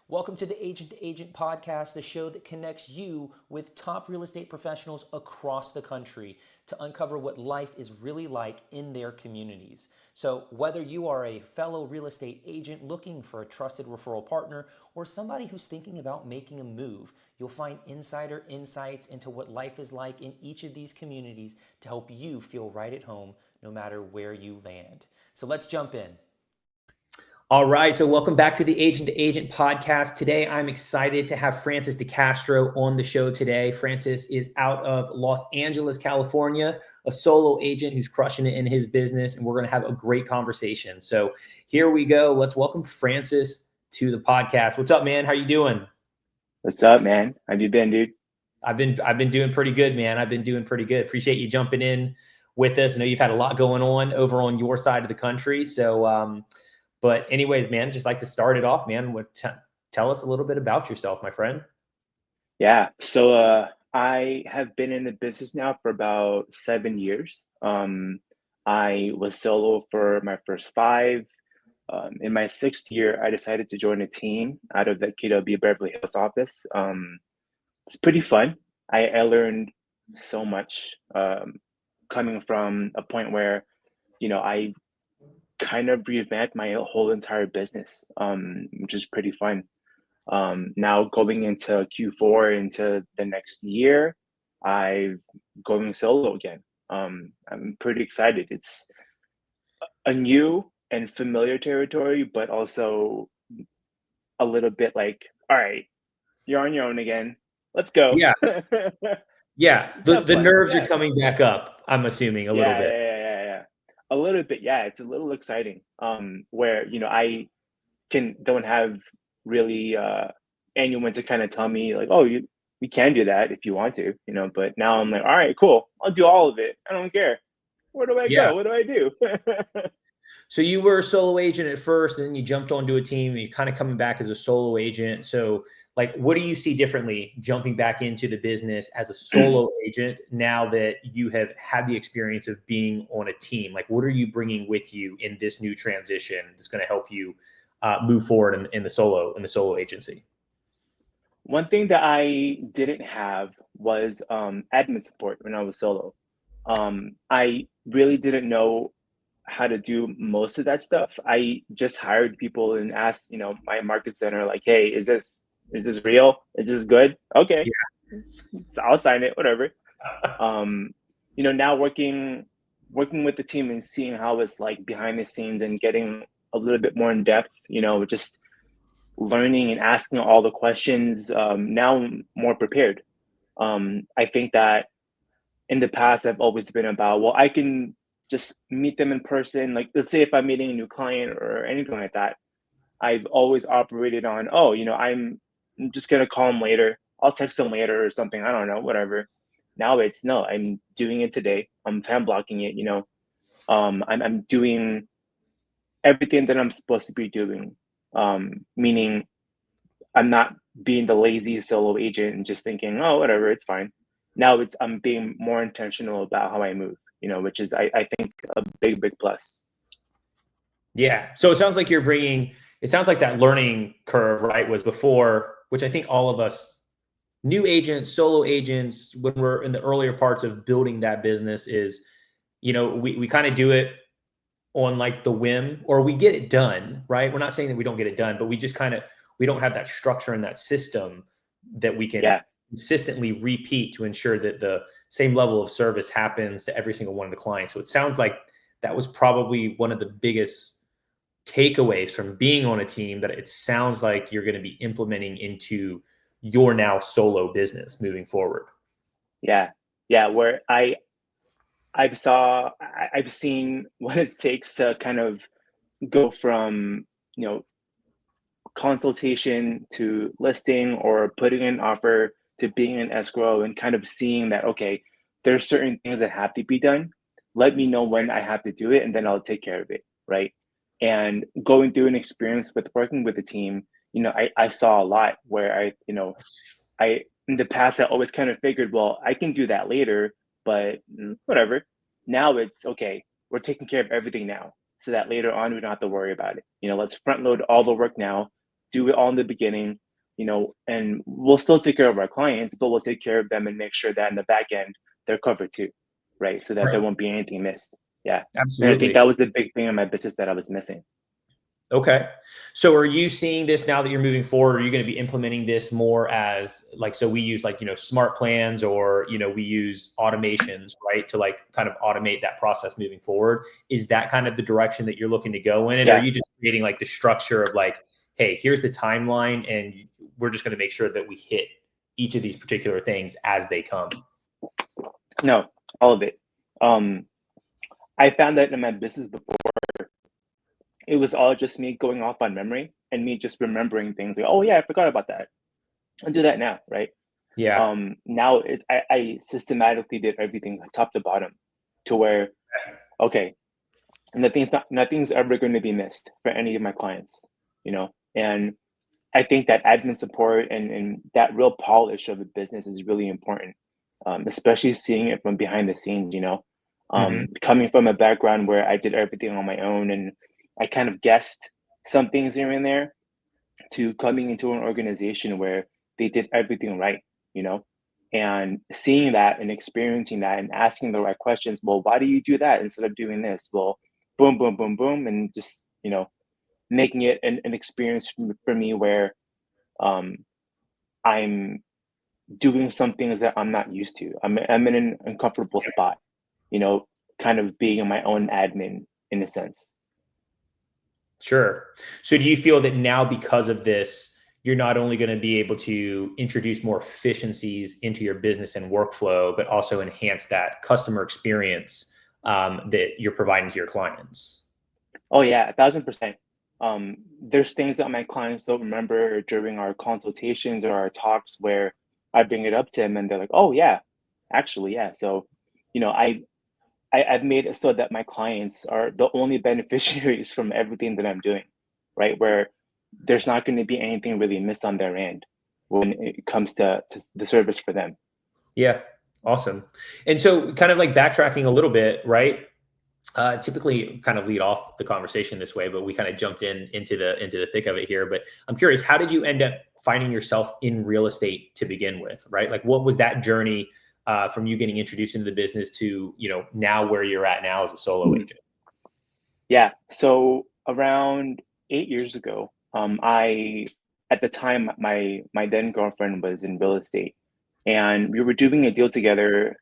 Welcome to the Agent to Agent podcast, the show that connects you with top real estate professionals across the country to uncover what life is really like in their communities. So, whether you are a fellow real estate agent looking for a trusted referral partner or somebody who's thinking about making a move, you'll find insider insights into what life is like in each of these communities to help you feel right at home no matter where you land. So, let's jump in. All right, so welcome back to the Agent to Agent podcast. Today, I'm excited to have Francisco De Castro on the show today. Francis is out of Los Angeles, California, a solo agent who's crushing it in his business, and we're going to have a great conversation. So here we go. Let's welcome Francis to the podcast. What's up, man? How you doing? What's up, man? How you been, dude? I've been doing pretty good, man. I've been doing pretty good. Appreciate you jumping in with us. I know you've had a lot going on over on your side of the country, so. But anyways, man, just like to start it off, man. Tell us a little bit about yourself, my friend. Yeah. So I have been in the business now for about 7 years. I was solo for my first five. In my sixth year, I decided to join a team out of the KW Beverly Hills office. It's pretty fun. I learned so much coming from a point where, I kind of revamped my whole entire business, which is pretty fun. Now going into Q4 into the next year, I'm going solo again. I'm pretty excited. It's a new and familiar territory, but also a little bit like, all right, you're on your own again. Let's go. Yeah. Yeah. The Fun. nerves Yeah. are coming back up, I'm assuming a little Yeah, bit. yeah. A little bit, yeah. It's a little exciting. Where I don't have really anyone to kind of tell me like, oh, you can do that if you want to, But now I'm like, all right, cool. I'll do all of it. I don't care. Where do I Yeah. go? What do I do? So you were a solo agent at first, and then you jumped onto a team, and you're kind of coming back as a solo agent. So like, what do you see differently jumping back into the business as a solo agent now that you have had the experience of being on a team? Like, what are you bringing with you in this new transition that's going to help you move forward in the solo agency? One thing that I didn't have was admin support when I was solo. I really didn't know how to do most of that stuff. I just hired people and asked, my market center, like, hey, is this real? Is this good? Okay, so I'll sign it, whatever. Now working with the team and seeing how it's like behind the scenes and getting a little bit more in depth, just learning and asking all the questions. Now I'm more prepared. I think that in the past I've always been about, well, I can just meet them in person. Like, let's say if I'm meeting a new client or anything like that, I've always operated on, oh, I'm just gonna call them later. I'll text them later or something. I don't know, whatever. Now it's no, I'm doing it today. I'm time blocking it. I'm doing everything that I'm supposed to be doing. Meaning I'm not being the lazy solo agent and just thinking, oh, whatever, it's fine. Now I'm being more intentional about how I move, which is I think a big plus. Yeah. So it sounds like it sounds like that learning curve, right, was before, which I think all of us new agents, solo agents, when we're in the earlier parts of building that business is, we kind of do it on like the whim, or we get it done, right? We're not saying that we don't get it done, but we just we don't have that structure and that system that we can consistently repeat to ensure that the same level of service happens to every single one of the clients. So it sounds like that was probably one of the biggest takeaways from being on a team that it sounds like you're going to be implementing into your now solo business moving forward. Yeah. Where I've seen what it takes to kind of go from, consultation to listing or putting an offer to being an escrow and kind of seeing that, okay, there's certain things that have to be done. Let me know when I have to do it and then I'll take care of it. Right. And going through an experience with working with a team, I saw a lot where I in the past I always kind of figured, well, I can do that later, but whatever. Now it's okay, we're taking care of everything now so that later on we don't have to worry about it. Let's front load all the work now, do it all in the beginning, and we'll still take care of our clients, but we'll take care of them and make sure that in the back end they're covered too, right? So that there Right. won't be anything missed. Yeah. And I think Absolutely. that was the big thing in my business that I was missing. Okay. So are you seeing this now that you're moving forward? Are you going to be implementing this more as like, so we use like, smart plans, or, we use automations, right? To like kind of automate that process moving forward. Is that kind of the direction that you're looking to go in? And are Yeah. you just creating like the structure of like, hey, here's the timeline and we're just going to make sure that we hit each of these particular things as they come? No, all of it. I found that in my business before, it was all just me going off on memory and me just remembering things like, oh yeah, I forgot about that. I'll do that now, right? Yeah. Now I systematically did everything top to bottom to where, okay, nothing's ever going to be missed for any of my clients, and I think that admin support and that real polish of the business is really important, especially seeing it from behind the scenes, Mm-hmm. coming from a background where I did everything on my own and I kind of guessed some things here and there, to coming into an organization where they did everything right, and seeing that and experiencing that and asking the right questions. Well, why do you do that instead of doing this? Well, boom, boom, boom, boom, and just, making it an experience for me where I'm doing some things that I'm not used to. I'm in an uncomfortable spot, kind of being my own admin in a sense. Sure. So do you feel that now because of this, you're not only going to be able to introduce more efficiencies into your business and workflow, but also enhance that customer experience that you're providing to your clients? Oh yeah, 1,000%. There's things that my clients don't remember during our consultations or our talks where I bring it up to them and they're like, "Oh yeah, actually yeah." So, I've made it so that my clients are the only beneficiaries from everything that I'm doing, right? Where there's not going to be anything really missed on their end when it comes to the service for them. Yeah. Awesome. And so kind of like backtracking a little bit, right? Typically kind of lead off the conversation this way, but we kind of jumped into the thick of it here. But I'm curious, how did you end up finding yourself in real estate to begin with, right? Like what was that journey from you getting introduced into the business to, now where you're at now as a solo agent? Yeah. So around 8 years ago, I at the time my then girlfriend was in real estate, and we were doing a deal together.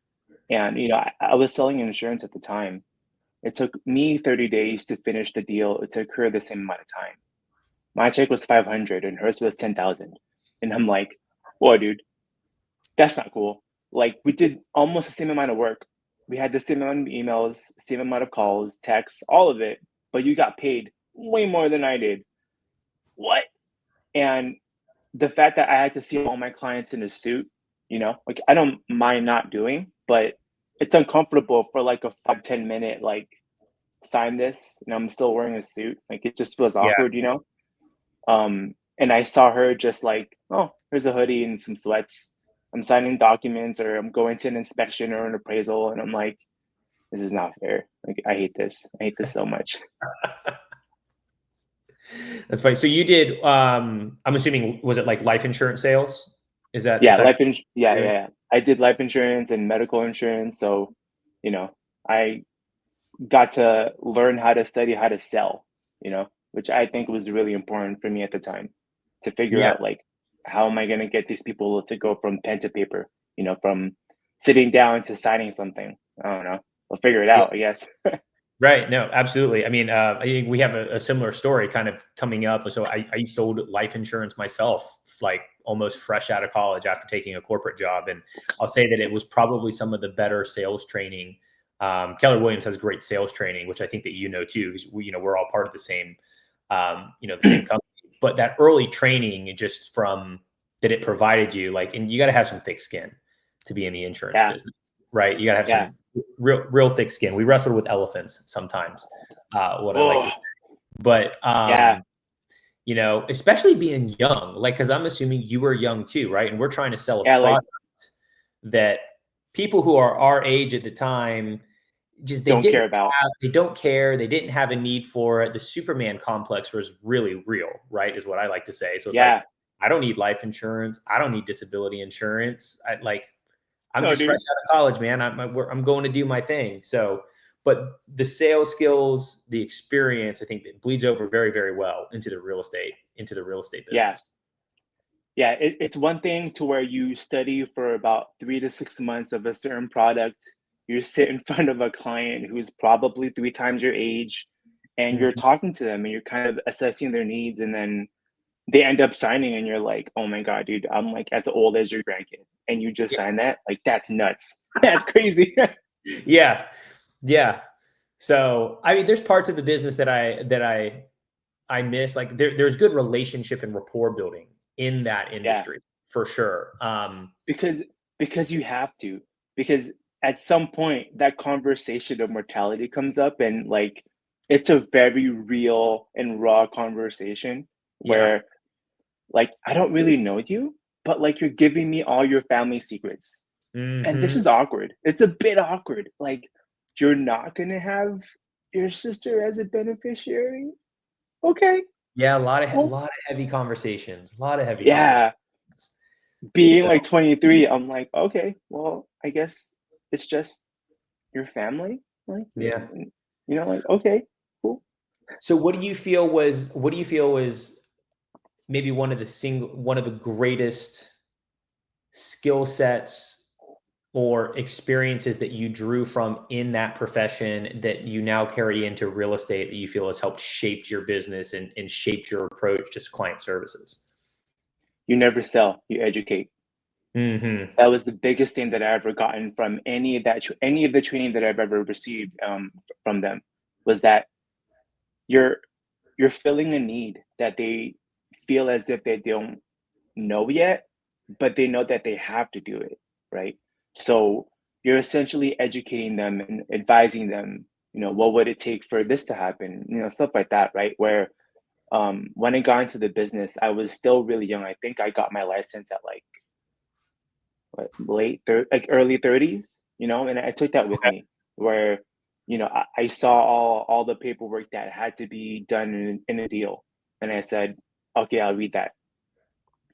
And I was selling insurance at the time. It took me 30 days to finish the deal. It took her the same amount of time. My check was 500 and hers was 10,000. And I'm like, whoa, dude, that's not cool. Like we did almost the same amount of work. We had the same amount of emails, same amount of calls, texts, all of it, but you got paid way more than I did. What? And the fact that I had to see all my clients in a suit, like I don't mind not doing, but it's uncomfortable for like a 5-10 minute like sign this and I'm still wearing a suit. Like it just feels Yeah. awkward. And I saw her just like, oh, here's a hoodie and some sweats. I'm signing documents or I'm going to an inspection or an appraisal. And I'm like, this is not fair. Like, I hate this. I hate this so much. That's fine. So you did, I'm assuming, was it like life insurance sales? Is that the Yeah, type of yeah, doing? yeah. I did life insurance and medical insurance. So, I got to learn how to study how to sell, which I think was really important for me at the time to figure Yeah. out like how am I going to get these people to go from pen to paper, from sitting down to signing something. I don't know. We'll figure it Yeah. out, I guess. Right. No, absolutely. I mean, I think we have a similar story kind of coming up. So I sold life insurance myself, like almost fresh out of college after taking a corporate job. And I'll say that it was probably some of the better sales training. Keller Williams has great sales training, which I think that too, because we're all part of the same, the same company. But that early training, just from that it provided you, like, and you got to have some thick skin to be in the insurance Yeah, business, right? You got to have yeah. some real thick skin. We wrestle with elephants sometimes, what I like Oh, to say. But yeah, especially being young, like, because I'm assuming you were young too, right? And we're trying to sell a yeah. Like, product that people who are our age at the time, just don't care about. they don't care. They didn't have a need for it. The Superman complex was really real, right? Is what I like to say. So it's like, Yeah. I don't need life insurance. I don't need disability insurance. I'm No, just fresh dude. out of college, man. I'm going to do my thing. So, but the sales skills, the experience, I think that bleeds over very, very well into the real estate Yeah. business. Yeah. It's one thing to where you study for about 3 to 6 months of a certain product. You sit in front of a client who's probably 3 times your age, and you're Mhm. talking to them and you're kind of assessing their needs, and then they end up signing, and you're like, oh my God, dude, I'm like as old as your grandkid. And you just Yeah. sign that? Like, that's nuts. That's crazy. Yeah. Yeah. So, I mean, there's parts of the business that I miss. Like there's good relationship and rapport building in that Yeah. industry for sure. Because you have to. Because at some point that conversation of mortality comes up, and like it's a very real and raw conversation Yeah. where like I don't really know you, but like you're giving me all your family secrets. And this Hmm. is awkward. It's a bit awkward. Like you're not gonna have your sister as a beneficiary? Okay. Yeah. A Well, lot of heavy conversations. A lot of heavy conversations. yeah. Being So like 23, I'm like, okay, well, I guess it's just your family. Like, yeah. like, okay, cool. So what do you feel was maybe one of the greatest skill sets or experiences that you drew from in that profession that you now carry into real estate that you feel has helped shape your business and shaped your approach to client services? You never sell, you educate. Hmm. That was the biggest thing that I ever gotten from any of the training that I've ever received from them, was that you're you're filling a need that they feel as if they don't know yet, but they know that they have to do it, right? So you're essentially educating them and advising them, what would it take for this to happen, stuff like that, right? Where when I got into the business, I was still really young. I think I got my license at like like early 30s, and I took that with Okay. me, where I saw all the paperwork that had to be done in a deal, and I said, okay, I'll read that.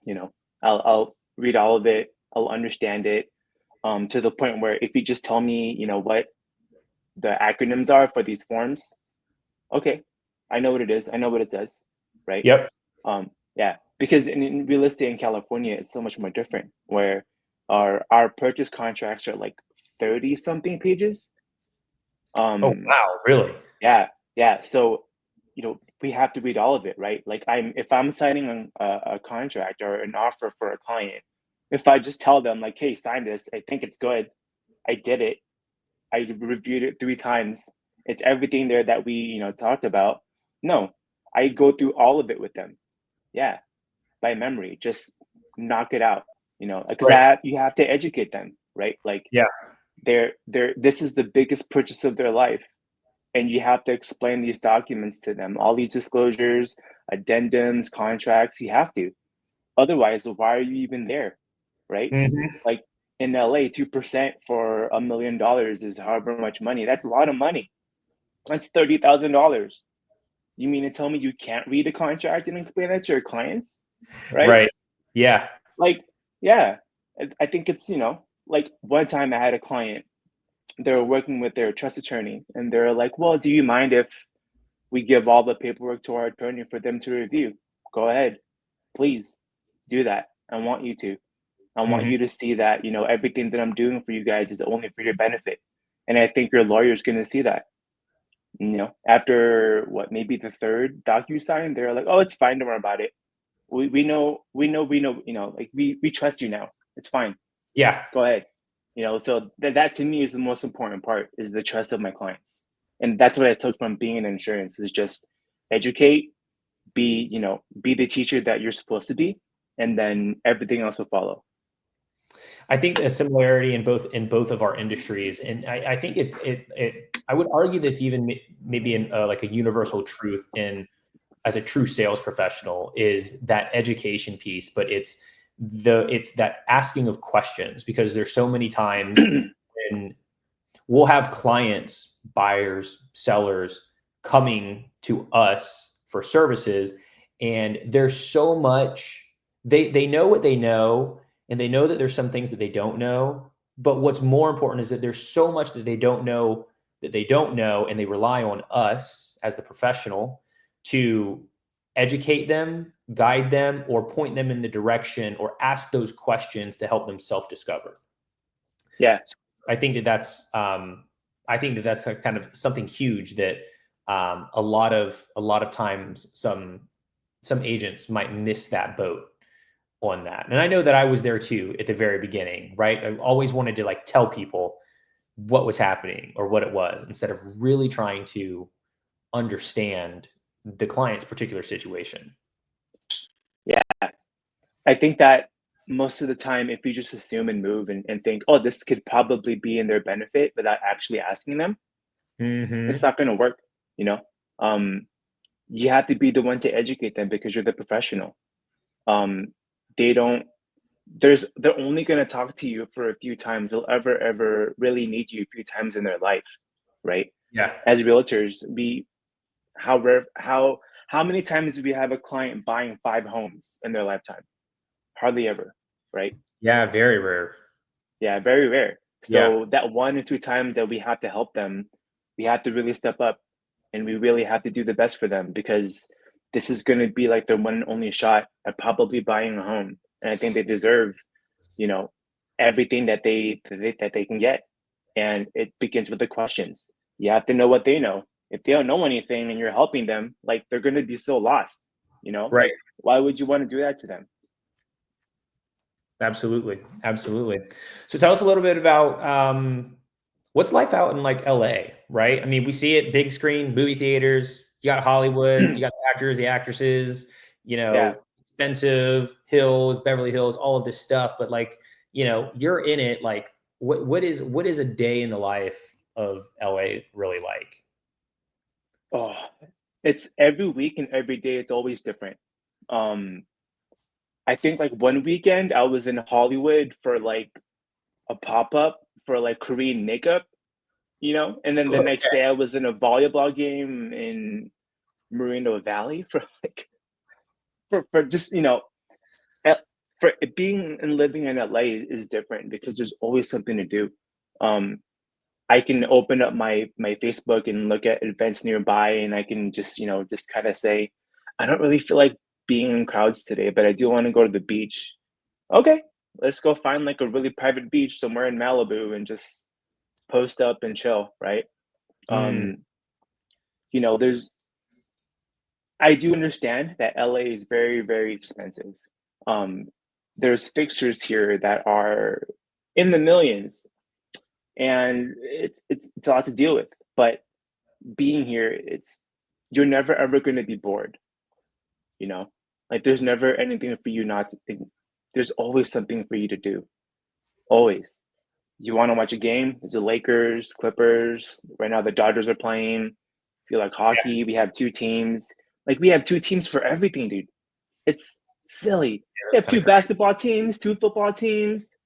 you know I'll read all of it. I'll understand it, to the point where if you just tell me what the acronyms are for these forms, okay, I know what it is, I know what it says, right? Yep. Yeah, because in real estate in California, it's so much more different, where our purchase contracts are like 30 something pages. Oh, um wow. Really? yeah, yeah, so we have to read all of it, right? Like, if I'm signing a contract or an offer for a client, if I just tell them like, hey, sign this, I think it's good, I did it, I reviewed it 3 times, it's everything there that we talked about. No, I go through all of it with them. Yeah, by memory, just knock it out. Because Right. you have to educate them, right? Like, Yeah. this is the biggest purchase of their life, and you have to explain these documents to them, all these disclosures, addendums, contracts. You have to. Otherwise, why are you even there, right? Hmm. Like in LA, 2% for $1 million is however much money. That's a lot of money. That's $30,000. You mean to tell me you can't read a contract and explain that to your clients, right? Right. Yeah. Like, yeah, I think it's like one time I had a client. They were working with their trust attorney, and they're like, "Well, do you mind if we give all the paperwork to our attorney for them to review? Go ahead, please do that. I want you to. I want Hmm. you to see that everything that I'm doing for you guys is only for your benefit, and I think your lawyer's going to see that." After what, maybe the third docu-sign, they're like, "Oh, it's fine. Don't worry about it. We know. Like, we trust you now. It's fine. Yeah. Go ahead." So that to me is the most important part, is the trust of my clients. And that's what I took from being in insurance, is just educate, be the teacher that you're supposed to be, and then everything else will follow. I think a similarity in both of our industries, and I think I would argue that's even maybe in like a universal truth in as a true sales professional is that education piece, but it's that asking of questions because there's so many times when we'll have clients buyers, sellers coming to us for services, and there's so much they know what they know, and they know that there's some things that they don't know, but what's more important is that there's so much that they don't know, and they rely on us as the professional to educate them, guide them, or point them in the direction, or ask those questions to help them self-discover. Yeah. So I think that that's a kind of something huge that a lot of times some agents might miss that boat on that. And I know that I was there too at the very beginning, right? I always wanted to like tell people what was happening or what it was, instead of really trying to understand the client's particular situation. Yeah. I think that most of the time, if you just assume and move and think, oh, this could probably be in their benefit without actually asking them, it's Mm-hmm. not going to work. You know, um, you have to be the one to educate them because you're the professional. They don't. They're only going to talk to you for a few times. They'll ever really need you a few times in their life, right? Yeah. As realtors, how rare how many times do we have a client buying 5 homes in their lifetime? Hardly ever, right? Yeah. Very rare. Yeah, very rare. Yeah. So that 1 or 2 times that we have to help them, we have to really step up, and we really have to do the best for them, because this is going to be like their one and only shot at probably buying a home. And I think they deserve, you know, everything that they can get. And it begins with the questions. You have to know what they know. If they don't know anything and you're helping them, like, they're going to be so lost, Right. why would you want to do that to them? Absolutely. Absolutely. So tell us a little bit about what's life out in like LA, right? I mean, we see it big screen, movie theaters, you got Hollywood, you got the actors, the actresses, Yeah. expensive hills, Beverly Hills, all of this stuff. But like, you're in it. Like, what is a day in the life of LA really like? Oh, it's every week and every day, it's always different. Um, I think like one weekend I was in Hollywood for like a pop-up for like Korean makeup, and then the next day I was in a volleyball game in Moreno Valley for like for just uh, for it being and living in LA is different because there's always something to do. Um, I can open up my Facebook and look at events nearby, and I can just kind of say, I don't really feel like being in crowds today, but I do want to go to the beach. Okay, let's go find like a really private beach somewhere in Malibu and just post up and chill, right? Mm, Um, there's I do understand that LA is very, very expensive. Um, there's fixtures here that are in the millions, and it's a lot to deal with. But being here, you're never ever going to be bored. You know, like, there's never anything for you not to think. There's always something for you to do. Always. You want to watch a game? There's the Lakers, Clippers. Right now, the Dodgers are playing. If you like yeah, hockey, we have 2 teams. Like, we have 2 teams for everything, dude. It's silly. We that's have kind two of crazy. basketball teams, 2 football teams,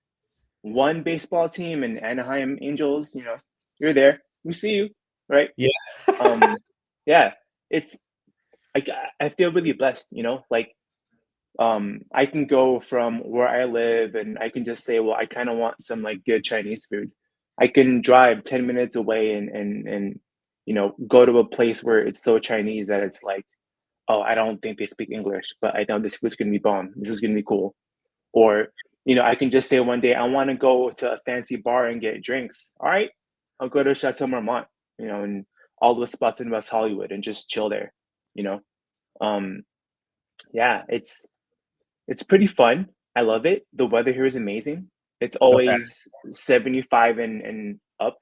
one baseball team, and Anaheim Angels. You're there. We see you, right? Yeah. Um, yeah. It's like I feel really blessed. Like, I can go from where I live and I can just say, well, I kind of want some like good Chinese food. I can drive 10 minutes away and go to a place where it's so Chinese that it's like, oh, I don't think they speak English, but I know this food's gonna be bomb. This is gonna be cool. Or, I can just say one day I want to go to a fancy bar and get drinks. All right, I'll go to Chateau Marmont, and all the spots in West Hollywood and just chill there. You know, um, yeah, it's pretty fun. I love it. The weather here is amazing. It's Okay. always 75 and up.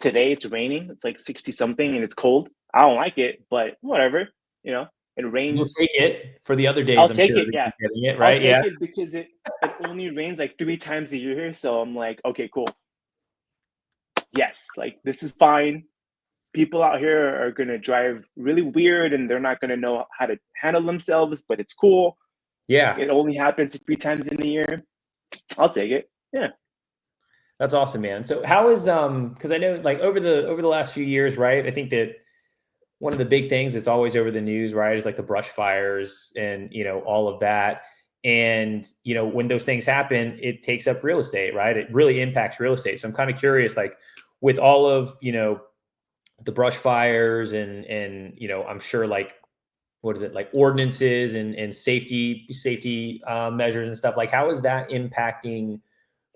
Today it's raining. It's like 60 something and it's cold. I don't like it, but whatever. You know, it You'll rains. take it for the other days. I'll I'm sure take it. that Yeah. you're getting it I'll right. take Yeah. it because it only rains like 3 times a year here. So I'm like, okay, cool. Yes, like, this is fine. People out here are gonna drive really weird and they're not gonna know how to handle themselves, but it's cool. Yeah. It only happens 3 times in a year. I'll take it. Yeah. That's awesome, man. So how is because I know like over the last few years, right? I think that one of the big things that's always over the news, right, is like the brush fires and all of that. And when those things happen, it takes up real estate, right? It really impacts real estate. So I'm kind of curious, like with all of the brush fires and I'm sure like what is it like ordinances and safety measures and stuff like how is that impacting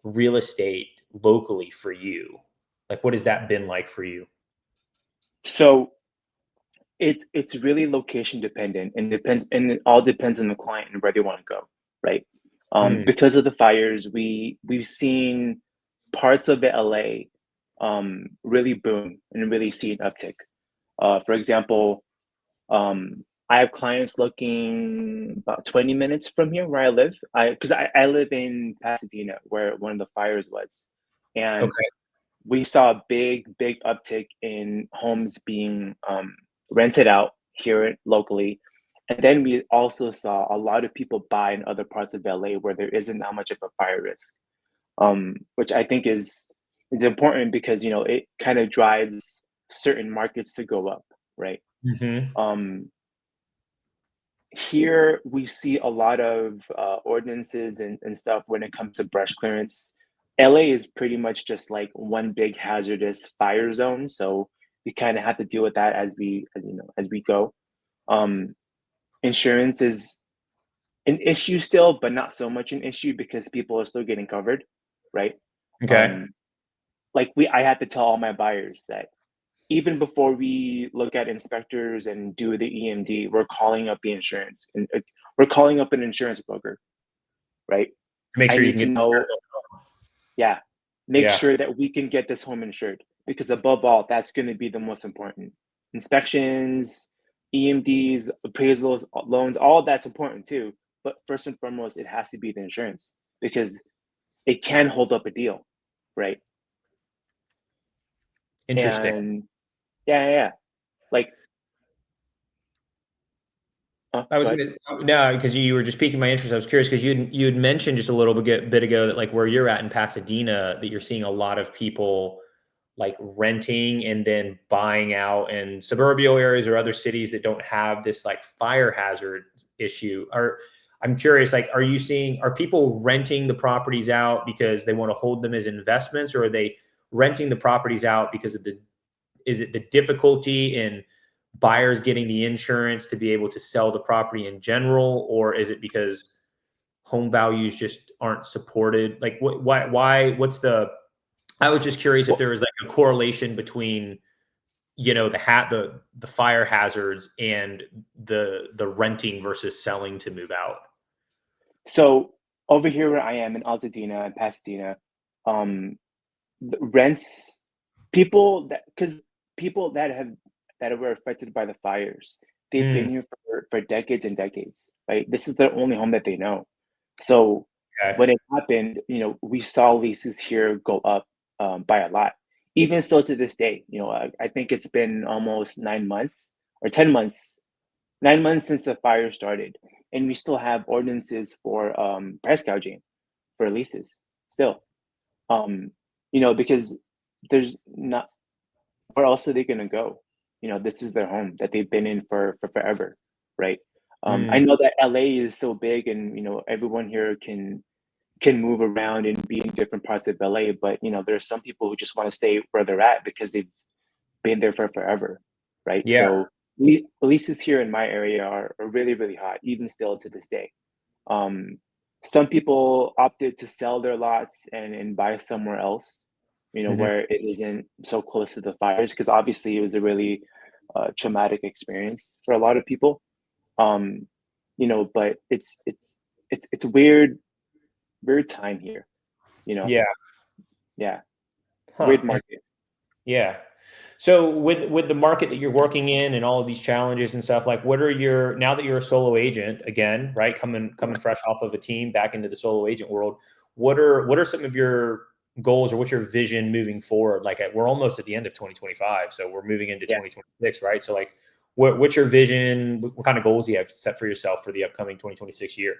real estate locally for you? Like what has that been like for you? So it's really location dependent and depends, and it all depends on the client and where they want to go, right? Mm, Because of the fires, we've seen parts of the LA really boom and really see an uptick. For example, I have clients looking about 20 minutes from here where I live. I live in Pasadena where one of the fires was, and okay. we saw a big uptick in homes being rented out here locally. And then we also saw a lot of people buy in other parts of LA where there isn't that much of a fire risk, which I think is important because it kind of drives certain markets to go up, right? Hmm. Um, Here we see a lot of ordinances and stuff when it comes to brush clearance. LA is pretty much just like one big hazardous fire zone, so we kind of have to deal with that as we go. Um, Insurance is an issue still, but not so much an issue because people are still getting covered, right? Okay. Um, like I had to tell all my buyers that even before we look at inspectors and do the EMD, we're calling up the insurance and we're calling up an insurance broker, right? Make I sure you need can to get. know, yeah, make Yeah. sure that we can get this home insured because above all, that's going to be the most important. Inspections, EMDs, appraisals, loans, all that's important too. But first and foremost, it has to be the insurance because it can hold up a deal, right? Interesting. And yeah. Like, I was go ahead. gonna no, because you were just piquing my interest. I was curious because you had mentioned just a little bit ago that like where you're at in Pasadena, that you're seeing a lot of people like renting and then buying out in suburban areas or other cities that don't have this like fire hazard issue. I'm curious, like, are people renting the properties out because they want to hold them as investments, or are they renting the properties out because of is it the difficulty in buyers getting the insurance to be able to sell the property in general, or is it because home values just aren't supported? Like, what's I was just curious if Well, there was like a correlation between, the fire hazards and the renting versus selling to move out. so over here where I am in Altadena and Pasadena, um, the rents, people that were affected by the fires, they've Mm, been here for decades and decades, right? This is their only home that they know. So okay. when it happened, we saw leases here go up by a lot. Even still to this day, I think it's been almost 9 months or 10 months, 9 months since the fire started, and we still have ordinances for price gouging for leases still. Um, because there's not, where else are they going to go? This is their home that they've been in for forever, right? I Mm, know that LA is so big, and everyone here can move around and be in different parts of LA, but there's some people who just want to stay where they're at because they've been there for forever, right? yeah. So leases here in my area are really really hot, even still to this day. Um, some people opted to sell their lots and buy somewhere else, Mhm. where it isn't so close to the fires, because obviously it was a really traumatic experience for a lot of people. Um, but it's weird time here, you know. Yeah. Yeah, Huh. weird market. Yeah. So with the market that you're working in and all of these challenges and stuff, like what are your now that you're a solo agent again, right? Coming fresh off of a team back into the solo agent world, what are some of your goals or what's your vision moving forward? Like we're almost at the end of 2025, so we're moving into Yeah, 2026, right? So like what's your vision? What kind of goals do you have set for yourself for the upcoming 2026 year?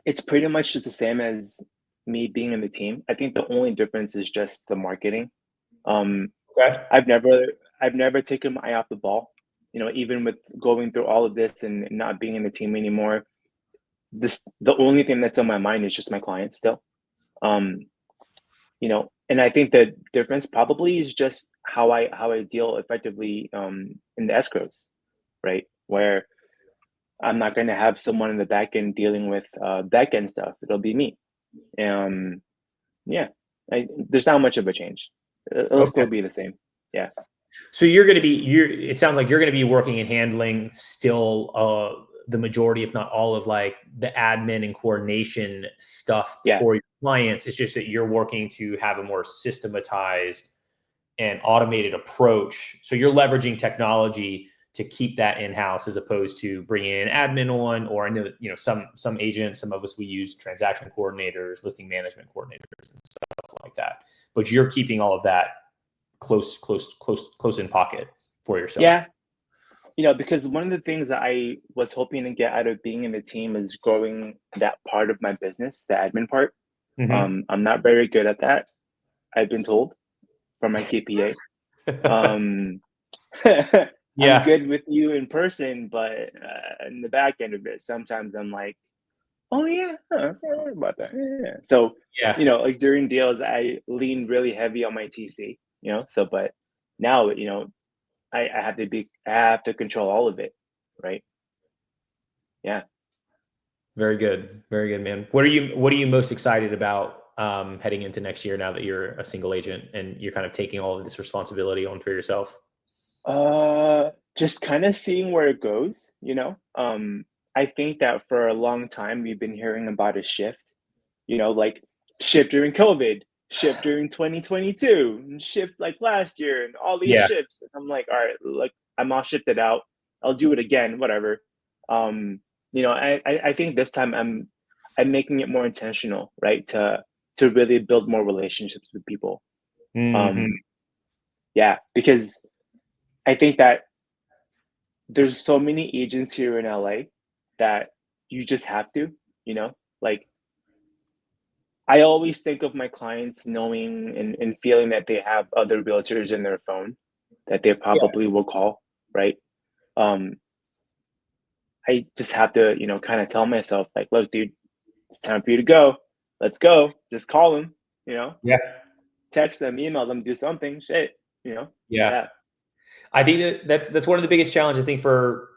it's pretty much just the same as me being in the team. I think the only difference is just the marketing. Um, Okay. I've never taken my eye off the ball. You know, even with going through all of this and not being in the team anymore, the only thing that's on my mind is just my clients still. Um, you know, and I think the difference probably is just how I deal effectively in the escrows, right? Where I'm not going to have someone in the back end dealing with back end stuff. It'll be me. Um, yeah, there's not much of a change. It'll Okay. still be the same. Yeah. So you're going to be, it sounds like you're going to be working and handling still the majority, if not all of like the admin and coordination stuff Yeah. for your clients. It's just that you're working to have a more systematized and automated approach. So you're leveraging technology to keep that in-house as opposed to bringing an admin on, or I know that, you know, some agents, some of us, we use transaction coordinators, listing management coordinators and stuff like that. But you're keeping all of that close in pocket for yourself. Yeah. You know, because one of the things that I was hoping to get out of being in the team is growing that part of my business, the admin part. Mm-hmm. I'm not very good at that. I've been told from my KPA. Um, I'm Yeah. good with you in person, but in the back end of it, sometimes I'm like, oh yeah, huh, I forgot about that. Yeah. So, Yeah. you know, like during deals, I lean really heavy on my TC. You know, so but now, you know, I have to control all of it, right? Yeah. Very good. Very good, man. What are you most excited about heading into next year now that you're a single agent and you're kind of taking all of this responsibility on for yourself? Just kind of seeing where it goes, you know. I think that for a long time we've been hearing about a shift, you know, like shift during COVID, shift during 2022, and shift like last year, and all these Yeah. shifts. And I'm like, all right, like I'm all shifted out. I'll do it again, whatever. Um, you know, I think this time I'm making it more intentional, right? To really build more relationships with people. Hmm. Um, yeah, because I think that there's so many agents here in LA that you just have to, you know, like I always think of my clients knowing and feeling that they have other realtors in their phone that they Yeah. probably will call, right? Um, I just have to, you know, kind of tell myself, like, look, dude, it's time for you to go. Let's go. Just call them, you know, Yeah. text them, email them, do something, shit, you know? Yeah. Yeah. I think that's one of the biggest challenges, I think, for,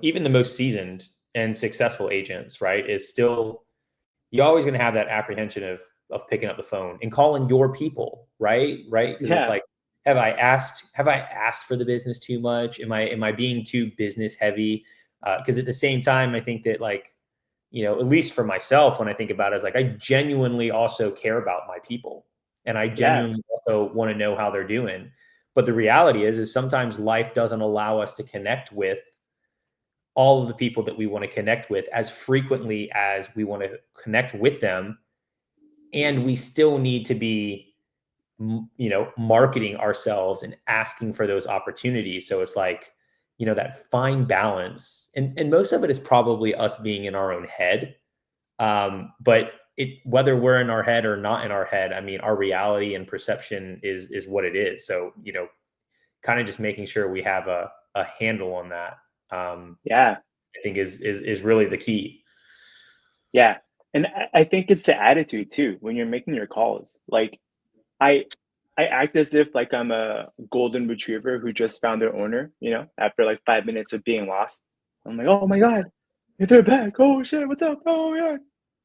even the most seasoned and successful agents, right? Is still, you're always going to have that apprehension of picking up the phone and calling your people, right? Right? Because it's Yeah. like, have I asked for the business too much? Am I being too business heavy? Because at the same time, I think that, like, at least for myself, when I think about it, is like I genuinely also care about my people, and I Yeah. genuinely also want to know how they're doing. But the reality is sometimes life doesn't allow us to connect with all of the people that we want to connect with as frequently as we want to connect with them. And we still need to be, marketing ourselves and asking for those opportunities. So it's like, that fine balance. And most of it is probably us being in our own head. But whether we're in our head or not in our head, I mean, our reality and perception is what it is. So, kind of just making sure we have a handle on that. Yeah. I think is really the key. Yeah. And I think it's the attitude too when you're making your calls. Like I I act as if like I'm a golden retriever who just found their owner, you know, after like 5 minutes of being lost. I'm like, oh my God, they're back. Oh shit, what's up? Oh yeah.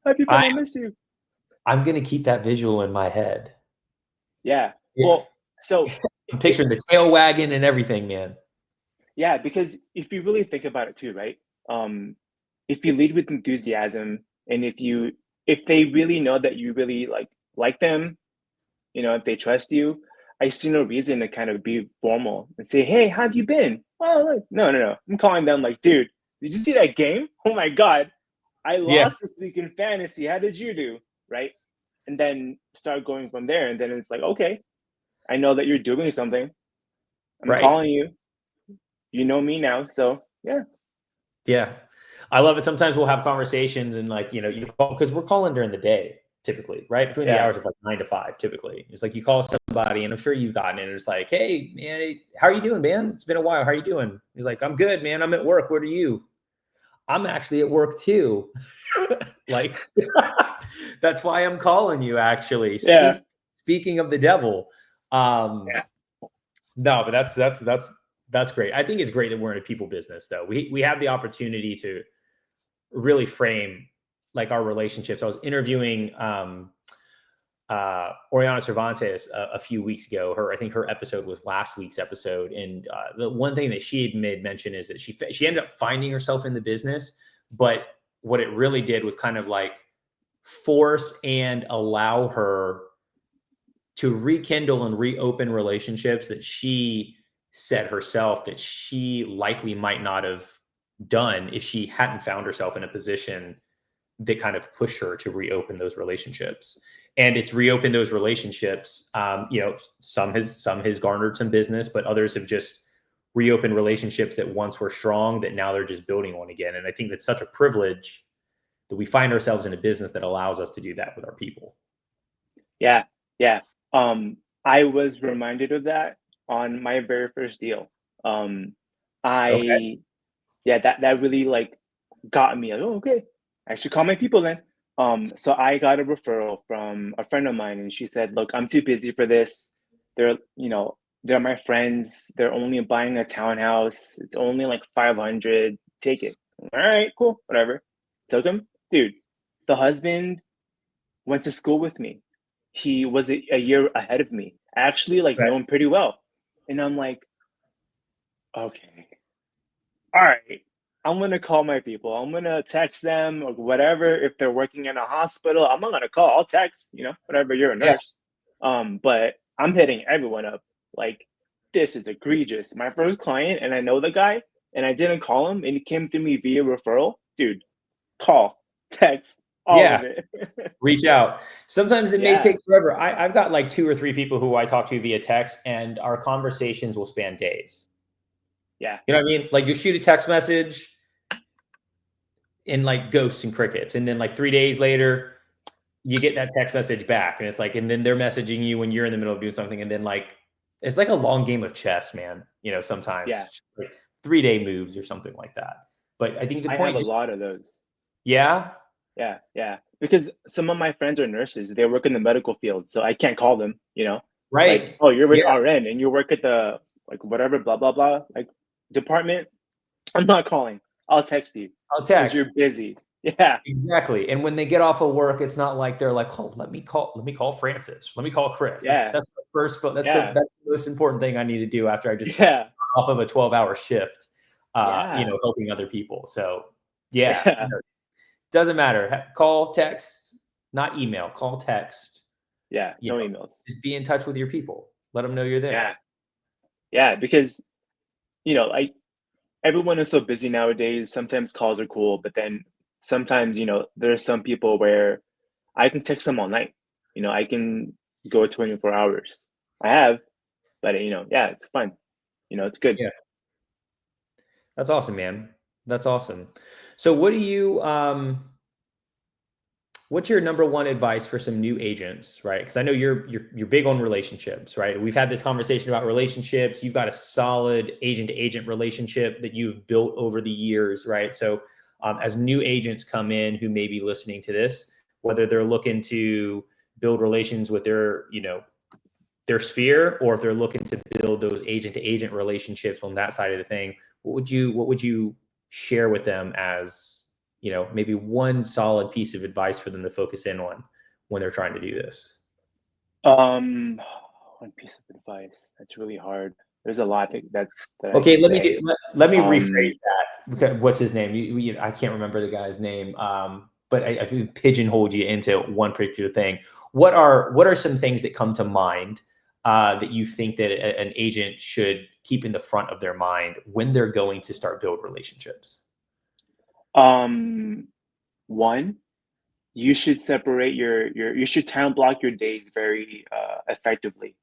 How have you I been? I miss you. I'm gonna keep that visual in my head. Yeah. Yeah. Well, so I'm it picturing the tail wagging and everything, man. yeah, because if you really think about it too, right? Um, if you lead with enthusiasm and if they really know that you really like them, you know, if they trust you, I see no reason to kind of be formal and say, "Hey, how have you been?" Oh, look, no, no, no. I'm calling them like, "Dude, did you see that game? Oh my God, I Yeah. lost this week in fantasy. How did you do?" Right? And then start going from there. And then it's like, okay, I know that you're doing something. I'm Right. calling you. You know me now, so yeah, Yeah. I love it. Sometimes we'll have conversations and, like, you call because we're calling during the day. typically, right? Between the hours of like 9 to 5, typically. It's like you call somebody, and I'm sure you've gotten it. It's like, hey, man, how are you doing, man? It's been a while. How are you doing? He's like, I'm good, man. I'm at work. What are you? I'm actually at work too. Like, that's why I'm calling you, actually. Speaking of the devil. No, but that's great. I think it's great that we're in a people business, though. We have the opportunity to really frame like our relationships. I was interviewing Oriana Cervantes a few weeks ago. I think her episode was last week's episode, and the one thing that she had made mention is that she ended up finding herself in the business, but what it really did was kind of like force and allow her to rekindle and reopen relationships that she said herself that she likely might not have done if she hadn't found herself in a position that kind of pushed her to reopen those relationships. And it's reopened those relationships. Some has garnered some business, but others have just reopened relationships that once were strong that now they're just building on again. And I think that's such a privilege that we find ourselves in a business that allows us to do that with our people. Yeah. Yeah. I was reminded of that on my very first deal. Okay. That really like got me like, oh, okay, I should call my people then. So I got a referral from a friend of mine, and she said, look, I'm too busy for this. They're my friends. They're only buying a townhouse. It's only like 500. Take it. All right, cool, whatever. Took him. Dude, the husband went to school with me. He was a year ahead of me. I actually like know him pretty well. And I'm like, okay, all right, I'm gonna call my people. I'm gonna text them or whatever. If they're working in a hospital, I'm not gonna call. I'll text, whatever, you're a nurse. But I'm hitting everyone up. Like, this is egregious. My first client, and I know the guy, and I didn't call him, and he came to me via referral. Dude, call, text, all of it. Reach out. Sometimes it may take forever. I've got like 2 or 3 people who I talk to via text, and our conversations will span days. Yeah. You know what I mean? Like, you shoot a text message and like ghosts and crickets. And then like 3 days later, you get that text message back. And it's like, and then they're messaging you when you're in the middle of doing something. And then like, it's like a long game of chess, man. Sometimes like 3-day moves or something like that. But I think the point I have a lot of those. Yeah. Yeah. Because some of my friends are nurses. They work in the medical field, so I can't call them, Right. Like, oh, you're an RN and you work at the like whatever, blah, blah, blah, like department. I'm not calling. I'll text you. I'll text. You're busy. Yeah. Exactly. And when they get off of work, it's not like they're like, oh, let me call Francis. Let me call Chris. Yeah. That's the first phone. That's the most important thing I need to do after I just off of a 12-hour shift, helping other people. So doesn't matter. Call, text, not email, call, text. Yeah. No emails. Just be in touch with your people. Let them know you're there. Yeah. Because, everyone is so busy nowadays. Sometimes calls are cool, but then sometimes, there's some people where I can text them all night. I can go 24 hours. I have, but it's fun. It's good. Yeah. That's awesome, man. That's awesome. So what do you, what's your number one advice for some new agents, right? Because I know you're big on relationships, right? We've had this conversation about relationships. You've got a solid agent-to-agent relationship that you've built over the years, right? So as new agents come in who may be listening to this, whether they're looking to build relations with their sphere, or if they're looking to build those agent-to-agent relationships on that side of the thing, what would you share with them as maybe one solid piece of advice for them to focus in on when they're trying to do this? One piece of advice. That's really hard. There's a lot that okay. Let me rephrase that. Okay, what's his name? I can't remember the guy's name. But I pigeonholed you into one particular thing. What are some things that come to mind that you think that an agent should keep in the front of their mind when they're going to start build relationships? One, you should separate you should time block your days very effectively.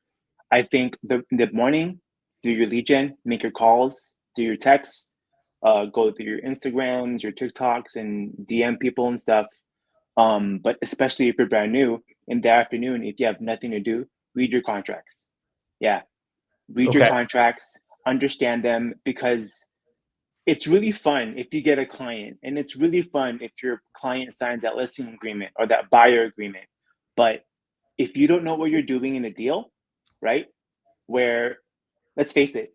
I think the morning, do your lead gen, make your calls, do your texts, go through your Instagrams, your TikToks, and DM people and stuff. But especially if you're brand new, in the afternoon, if you have nothing to do, read your contracts. Yeah, read your Okay. contracts, understand them, because it's really fun if you get a client, and it's really fun if your client signs that listing agreement or that buyer agreement. But if you don't know what you're doing in a deal, right? Where, let's face it,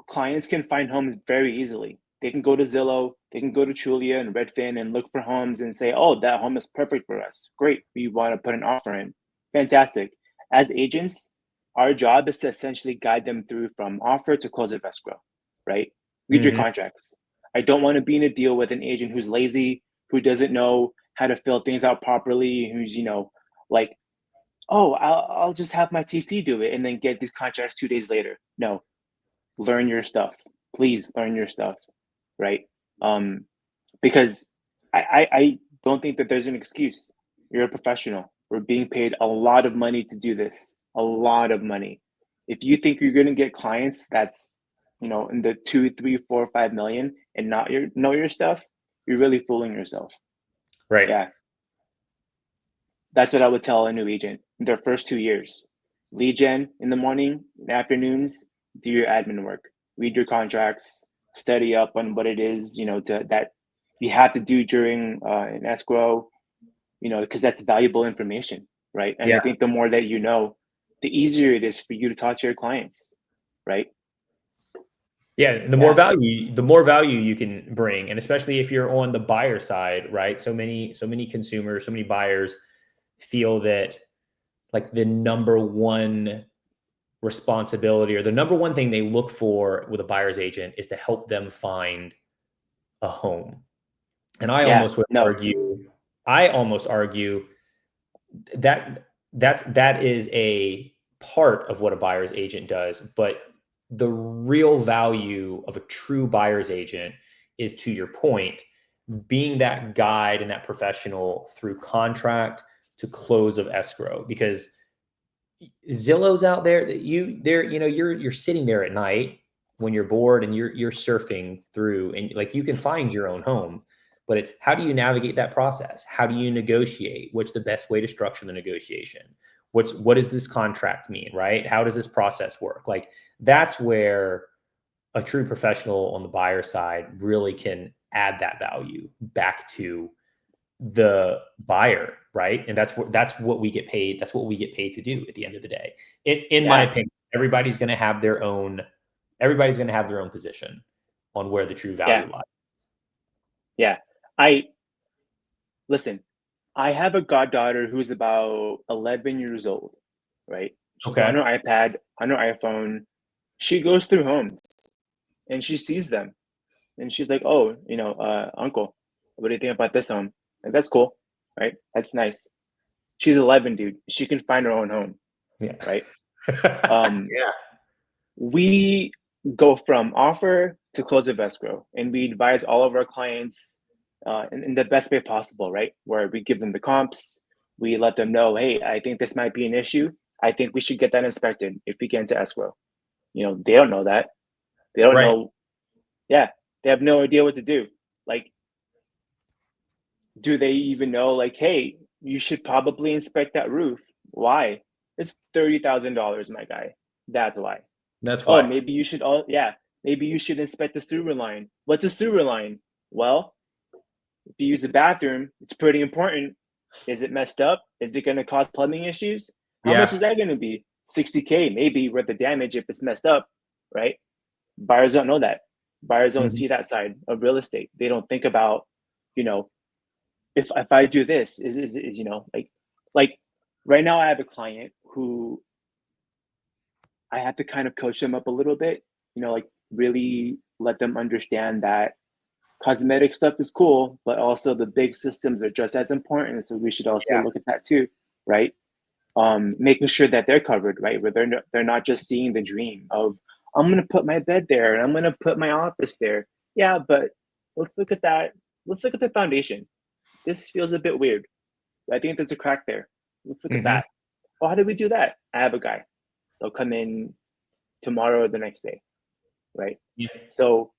clients can find homes very easily. They can go to Zillow, they can go to Trulia and Redfin and look for homes and say, oh, that home is perfect for us. Great. We want to put an offer in. Fantastic. As agents, our job is to essentially guide them through from offer to close of escrow, right? Read your contracts. I don't want to be in a deal with an agent who's lazy, who doesn't know how to fill things out properly, who's, like, oh, I'll just have my TC do it and then get these contracts 2 days later. No, learn your stuff. Please learn your stuff, right? Because I don't think that there's an excuse. You're a professional. We're being paid a lot of money to do this, a lot of money. If you think you're going to get clients that's, in the 2, 3, 4, 5 million and not know your stuff, you're really fooling yourself. Right. Yeah. That's what I would tell a new agent in their first 2 years. Lead gen in the morning, in the afternoons, do your admin work, read your contracts, study up on what it is, that you have to do during an escrow, because that's valuable information, right? And I Yeah. think the more that you know, the easier it is for you to talk to your clients, right? Yeah, the more value you can bring, and especially if you're on the buyer side, right? So many consumers, so many buyers feel that like the number one responsibility or the number one thing they look for with a buyer's agent is to help them find a home. And Yeah, no, I almost argue that that is a part of what a buyer's agent does, but the real value of a true buyer's agent is, to your point, being that guide and that professional through contract to close of escrow. Because Zillow's out there that you're sitting there at night when you're bored and you're surfing through, and like you can find your own home, but it's how do you navigate that process? How do you negotiate? What's the best way to structure the negotiation? What does this contract mean, right? How does this process work? Like that's where a true professional on the buyer side really can add that value back to the buyer, right? And that's what we get paid. That's what we get paid to do at the end of the day. In my yeah, opinion, everybody's going to have their own. Everybody's going to have their own position on where the true yeah, value lies. yeah. I Listen, I have a goddaughter who's about 11 years old, right? She's on Okay. her iPad, on her iPhone. She goes through homes and she sees them. And she's like, oh, uncle, what do you think about this home? Like, that's cool, right? That's nice. She's 11, dude. She can find her own home, Yeah. right? Um, Yeah. we go from offer to close of escrow, and we advise all of our clients in the best way possible, right? Where we give them the comps, we let them know, hey, I think this might be an issue. I think we should get that inspected if we get into escrow. They don't know that. They don't Right. know. Yeah, they have no idea what to do. Like, do they even know? Like, hey, you should probably inspect that roof. Why? It's $30,000, my guy. That's why. That's Oh, why. maybe you should maybe you should inspect the sewer line. What's a sewer line? Well, if you use the bathroom, it's pretty important. Is it messed up? Is it going to cause plumbing issues? How much Yeah. is that going to be? 60K maybe worth of damage if it's messed up, right? Buyers don't know that. Buyers don't Mhm. see that side of real estate. They don't think about, you know, if I do this, is like right now I have a client who I have to kind of coach them up a little bit, like really let them understand that cosmetic stuff is cool, but also the big systems are just as important. So we should also Yeah. look at that too, right? Making sure that they're covered, right? Where they're not just seeing the dream of I'm gonna put my bed there and I'm gonna put my office there. Yeah, but let's look at that. Let's look at the foundation. This feels a bit weird. I think there's a crack there. Let's look at Hmm. that. Oh, how did we do that? I have a guy. They'll come in tomorrow or the next day, right? Yeah. So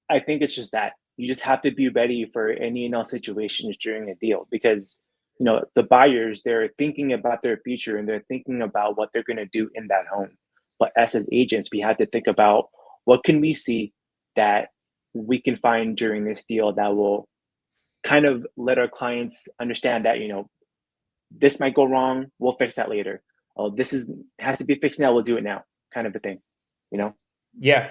I think it's just that you just have to be ready for any and all situations during a deal because the buyers, they're thinking about their future and they're thinking about what they're going to do in that home. But us as agents, we have to think about what can we see that we can find during this deal that will kind of let our clients understand that, this might go wrong, we'll fix that later. Oh, this has to be fixed now, we'll do it now, kind of a thing, you know? Yeah.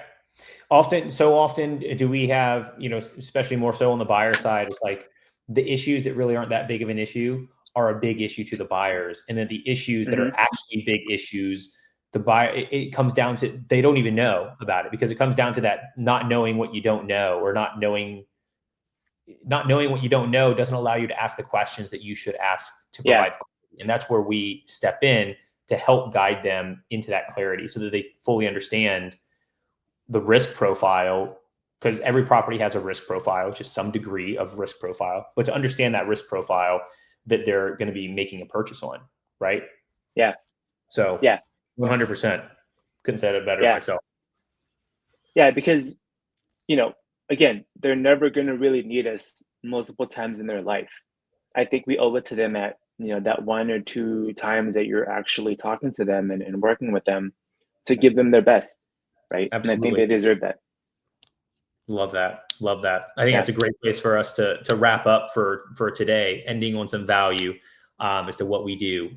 So often do we have, especially more so on the buyer side, it's like the issues that really aren't that big of an issue are a big issue to the buyers. And then the issues that are Hmm. actually big issues, the buyer, it comes down to, they don't even know about it, because it comes down to that not knowing what you don't know, or not knowing what you don't know doesn't allow you to ask the questions that you should ask to Yeah, provide clarity. And that's where we step in to help guide them into that clarity so that they fully understand the risk profile, because every property has a risk profile, just some degree of risk profile, but to understand that risk profile that they're going to be making a purchase on, right? yeah, So yeah, 100%. Couldn't say it better yeah, myself. yeah, because, you know, again, they're never going to really need us multiple times in their life. I think we owe it to them at, that one or two times that you're actually talking to them and working with them to give them their best, right? And I think Absolutely. they deserve that. Love that. Love that. I think Yeah. that's a great place for us to wrap up for today, ending on some value as to what we do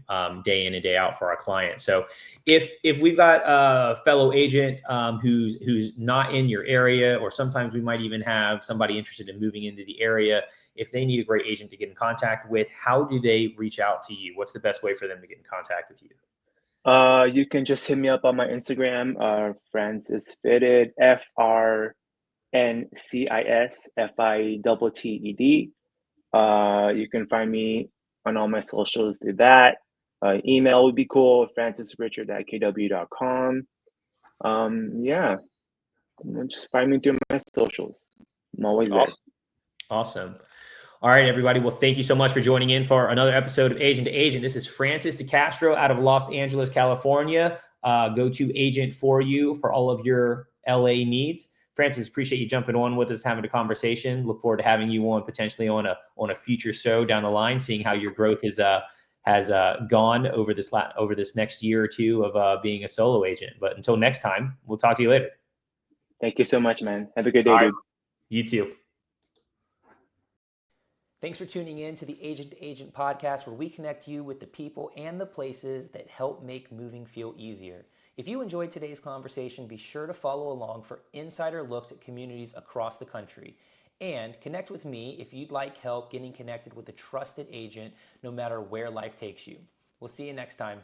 day in and day out for our clients. So if we've got a fellow agent who's not in your area, or sometimes we might even have somebody interested in moving into the area, if they need a great agent to get in contact with, how do they reach out to you? What's the best way for them to get in contact with you? You can just hit me up on my Instagram, Francis Fitted, FRNCISFITTED. You can find me on all my socials through that. Email would be cool, francisrichard@kw.com. Yeah, just find me through my socials. I'm always there. Awesome. Awesome. All right, everybody. Well, thank you so much for joining in for another episode of Agent to Agent. This is Francis De Castro out of Los Angeles, California. Go-to agent for you for all of your LA needs. Francis, appreciate you jumping on with us, having a conversation. Look forward to having you on potentially on a future show down the line, seeing how your growth has gone over this next year or two of being a solo agent. But until next time, we'll talk to you later. Thank you so much, man. Have a good All day, right. dude. You too. Thanks for tuning in to the Agent to Agent podcast, where we connect you with the people and the places that help make moving feel easier. If you enjoyed today's conversation, be sure to follow along for insider looks at communities across the country. And connect with me if you'd like help getting connected with a trusted agent, no matter where life takes you. We'll see you next time.